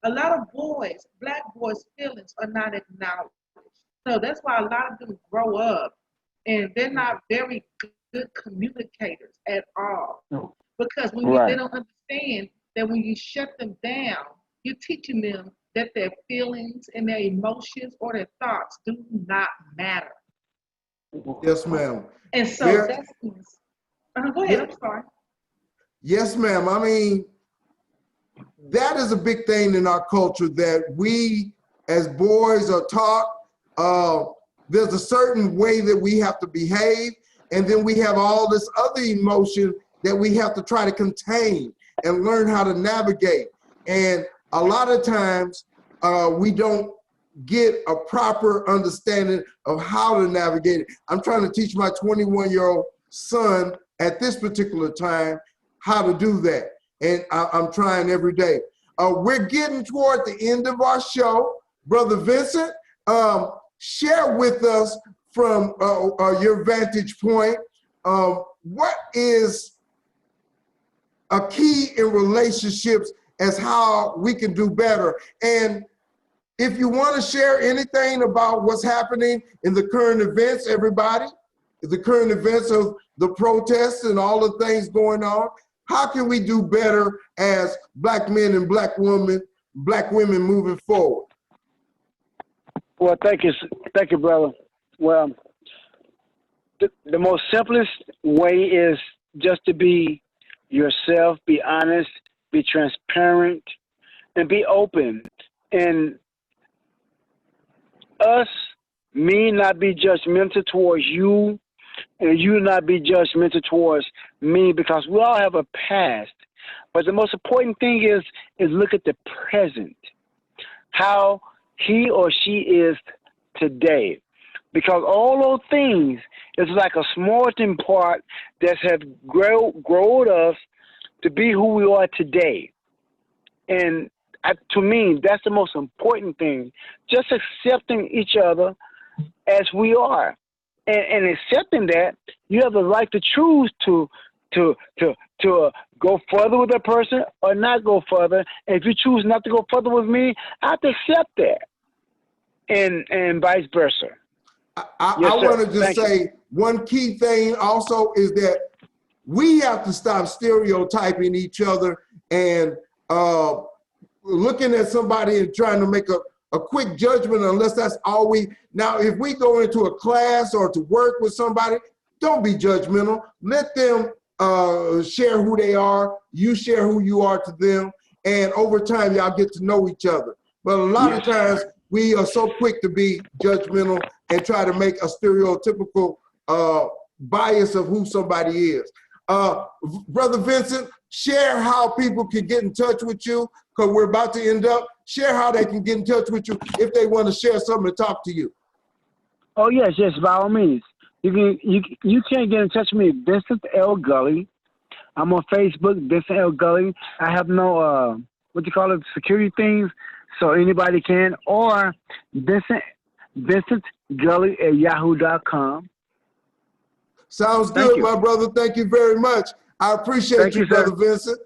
A lot of boys, black boys' feelings are not acknowledged. So that's why a lot of them grow up and they're not very good communicators at all. Because they Right. don't understand that when you shut them down, you're teaching them that their feelings and their emotions or their thoughts do not matter. Yes, ma'am. And so There, that's go ahead, yeah, I'm sorry. yes, ma'am. I mean, that is a big thing in our culture that we as boys are taught. There's a certain way that we have to behave, and then we have all this other emotion that we have to try to contain and learn how to navigate. And a lot of times we don't get a proper understanding of how to navigate it. I'm trying to teach my 21-year-old son at this particular time how to do that. And I'm trying every day. We're getting toward the end of our show. Brother Vincent, share with us from your vantage point, what is a key in relationships as how we can do better? And if you want to share anything about what's happening in the current events, everybody, the current events of the protests and all the things going on, how can we do better as black men and black women moving forward? Well, thank you, brother. Well, the most simplest way is just to be yourself, be honest, be transparent, and be open. And me not be judgmental towards you, and you not be judgmental towards me, because we all have a past. But the most important thing is look at the present, how he or she is today. Because all those things is like a smarting part that have grown us to be who we are today. And to me, that's the most important thing. Just accepting each other as we are. And accepting that, you have the right to choose to go further with that person or not go further. And if you choose not to go further with me, I have to accept that. And vice versa. I Yes, sir. want to just say one key thing also is that we have to stop stereotyping each other and looking at somebody and trying to make a quick judgment unless that's all we. Now, if we go into a class or to work with somebody, don't be judgmental. Let them share who they are. You share who you are to them. And over time, y'all get to know each other. But a lot of times, we are so quick to be judgmental and try to make a stereotypical bias of who somebody is. Brother Vincent, share how people can get in touch with you, because we're about to end up. Share how they can get in touch with you if they want to share something to talk to you. Oh, yes, by all means. You can get in touch with me, Vincent L. Gulley. I'm on Facebook, Vincent L. Gulley. I have no, security things, so anybody can. Or Vincent Gulley at yahoo.com. Sounds good, my brother. Thank you very much. I appreciate you, Brother Vincent.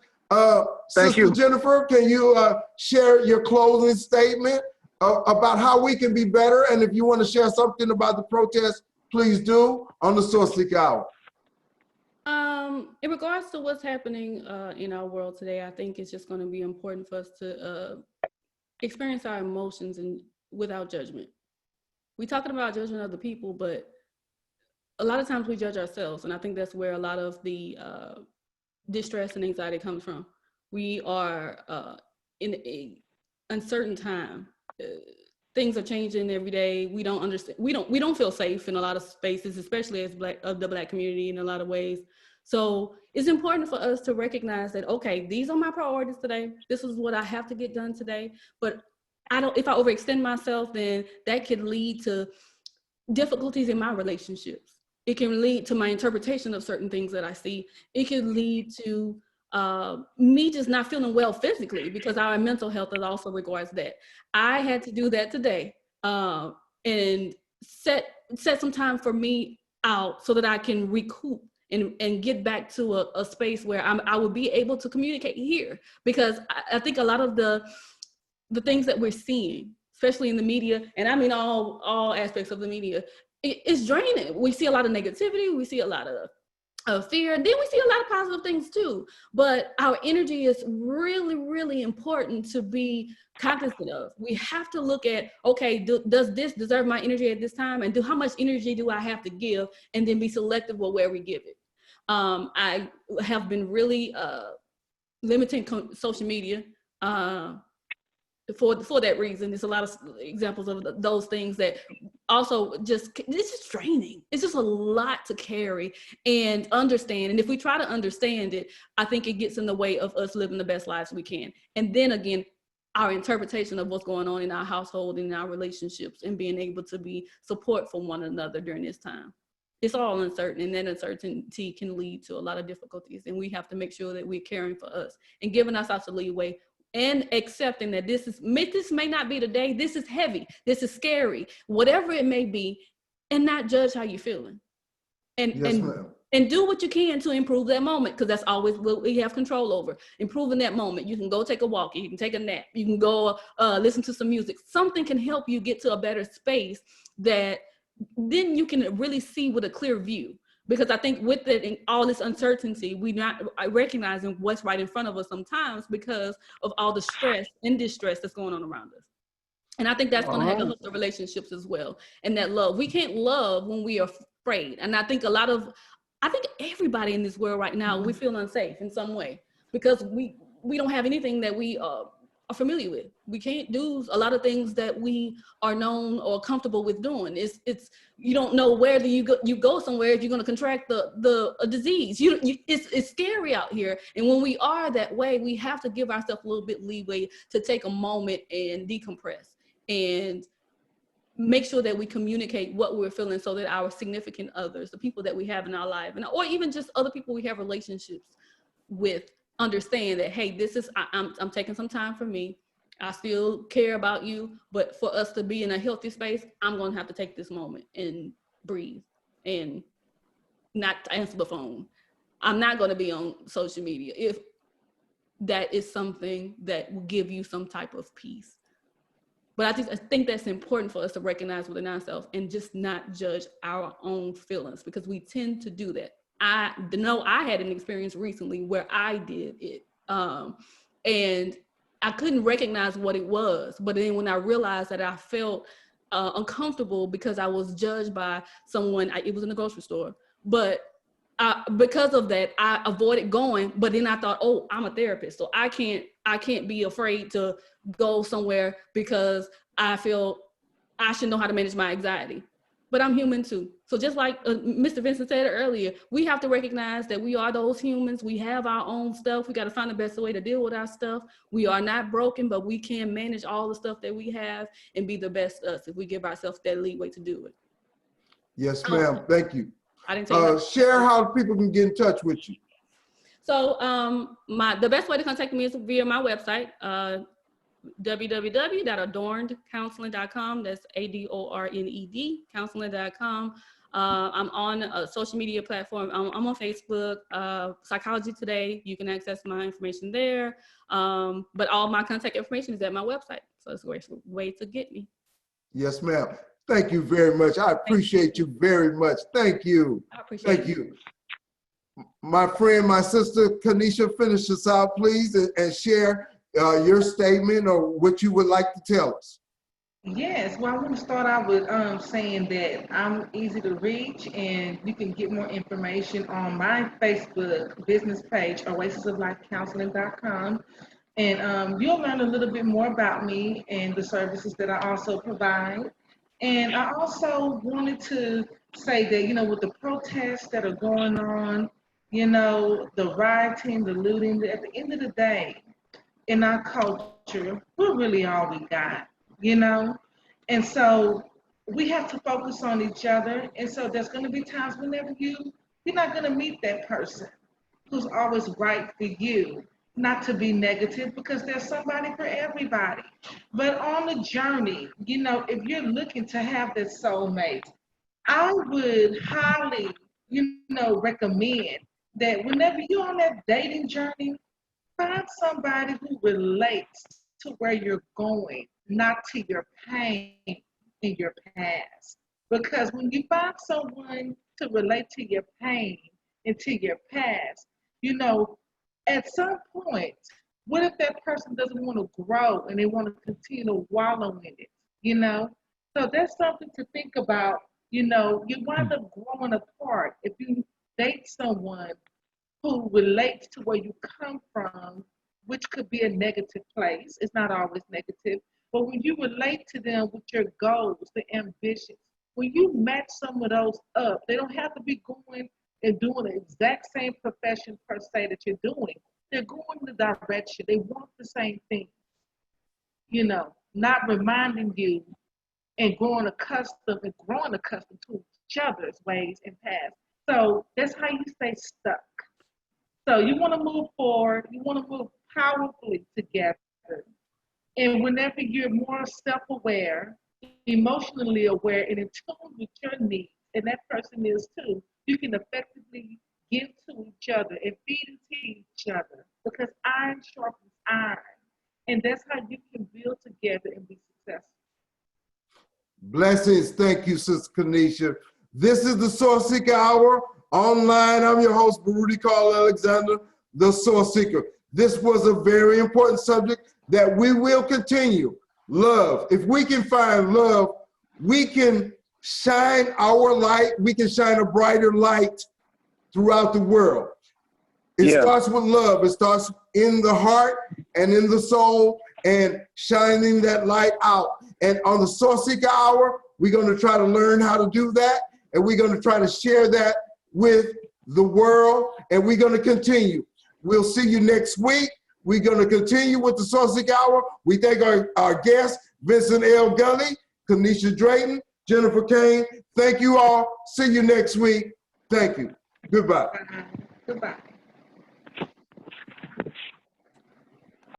Sister Jennifer, can you share your closing statement about how we can be better. And if you want to share something about the protest, please do on the Sourceseeker Hour. In regards to what's happening in our world today, I think it's just going to be important for us to experience our emotions and without judgment. We're talking about judging other people, but a lot of times we judge ourselves, and I think that's where a lot of the distress and anxiety comes from. We are in an uncertain time. Things are changing every day. We don't understand. We don't feel safe in a lot of spaces, especially as the Black community in a lot of ways. So it's important for us to recognize that, okay, these are my priorities today. This is what I have to get done today. But if I overextend myself, then that could lead to difficulties in my relationships. It can lead to my interpretation of certain things that I see. It could lead to me just not feeling well physically, because our mental health is also regards that. I had to do that today and set some time for me out so that I can recoup and get back to a space where I would be able to communicate here, because I think a lot of the things that we're seeing, especially in the media, and I mean all aspects of the media, it's draining. We see a lot of negativity, we see a lot of fear, and then we see a lot of positive things too. But our energy is really, really important to be cognizant of. We have to look at, okay, does this deserve my energy at this time? And how much energy do I have to give? And then be selective with where we give it. I have been really limiting social media for that reason. There's a lot of examples of those things that also it's just draining. It's just a lot to carry and understand. And if we try to understand it, I think it gets in the way of us living the best lives we can. And then again, our interpretation of what's going on in our household and in our relationships, and being able to be support for one another during this time. It's all uncertain, and that uncertainty can lead to a lot of difficulties. And we have to make sure that we're caring for us and giving ourselves a leeway and accepting that this may not be the day, this is heavy, this is scary, whatever it may be, and not judge how you're feeling. And do what you can to improve that moment, because that's always what we have control over. Improving that moment. You can go take a walk, you can take a nap, you can go listen to some music. Something can help you get to a better space that then you can really see with a clear view. Because I think with it and all this uncertainty, we're not recognizing what's right in front of us sometimes because of all the stress and distress that's going on around us. And I think that's going to help the relationships as well. And that love. We can't love when we are afraid. And I think everybody in this world right now, we feel unsafe in some way, because we don't have anything that we are familiar with. We can't do a lot of things that we are known or comfortable with doing. It's you don't know where you go somewhere if you're going to contract a disease. It's scary out here. And when we are that way, we have to give ourselves a little bit leeway to take a moment and decompress and make sure that we communicate what we're feeling, so that our significant others, the people that we have in our life, or even just other people we have relationships with, understand that, hey, I'm taking some time for me. I still care about you, but for us to be in a healthy space, I'm going to have to take this moment and breathe and not answer the phone. I'm not going to be on social media if that is something that will give you some type of peace. But I think that's important for us to recognize within ourselves and just not judge our own feelings, because we tend to do that. I know I had an experience recently where I did it, and I couldn't recognize what it was. But then when I realized that I felt uncomfortable because I was judged by someone, it was in the grocery store. But because of that, I avoided going. But then I thought, oh, I'm a therapist, so I can't be afraid to go somewhere because I feel I should know how to manage my anxiety. But I'm human too. So just like Mr. Vincent said earlier, we have to recognize that we are those humans. We have our own stuff. We got to find the best way to deal with our stuff. We are not broken, but we can manage all the stuff that we have and be the best us if we give ourselves that leeway to do it. Yes, ma'am. Thank you. I didn't take share how people can get in touch with you. So the best way to contact me is via my website, www.adornedcounseling.com. That's ADORNED counseling.com. I'm on a social media platform. I'm on Facebook, Psychology Today. You can access my information there. But all my contact information is at my website, So it's a way to get me. Yes, ma'am. Thank you very much. I appreciate you very much. Thank you. I appreciate Thank you. My friend, my sister, Kenisha, finish us out, please, and share your statement or what you would like to tell us. Yes, well, I want to start out with saying that I'm easy to reach, and you can get more information on my Facebook business page, oasisoflifecounseling.com, and you'll learn a little bit more about me and the services that I also provide. And I also wanted to say that, with the protests that are going on, the rioting, the looting, at the end of the day, in our culture, we're really all we got, you know? And so we have to focus on each other. And so there's going to be times whenever you're not going to meet that person who's always right for you, not to be negative, because there's somebody for everybody. But on the journey, if you're looking to have this soulmate, I would highly, recommend that whenever you're on that dating journey, find somebody who relates to where you're going, not to your pain in your past. Because when you find someone to relate to your pain and to your past, at some point, what if that person doesn't want to grow and they want to continue to wallow in it, So that's something to think about. You wind up growing apart if you date someone who relates to where you come from, which could be a negative place. It's not always negative. But when you relate to them with your goals, the ambitions, when you match some of those up, they don't have to be going and doing the exact same profession per se that you're doing. They're going in the direction. They want the same thing, not reminding you and growing accustomed to each other's ways and paths. So that's how you stay stuck. So you want to move forward, you want to move powerfully together. And whenever you're more self-aware, emotionally aware, and in tune with your needs, and that person is too, you can effectively give to each other and feed into each other, because iron sharpens iron. And that's how you can build together and be successful. Blessings. Thank you, Sister Kenisha. This is the Sourceseeker Hour online. I'm your host, Baruti Carl Alexander, the Sourceseeker. This was a very important subject that we will continue. Love. If we can find love, we can shine our light. We can shine a brighter light throughout the world. It starts with love. It starts in the heart and in the soul and shining that light out. And on the Sourceseeker Hour, we're going to try to learn how to do that. And we're going to try to share that with the world. And we're going to continue. We'll see you next week. We're going to continue with the Sourceseeker Hour. We thank our guests, Vincent L. Gulley, Kenisha Drayton, Jennifer Cain. Thank you all. See you next week. Thank you. Goodbye. Goodbye.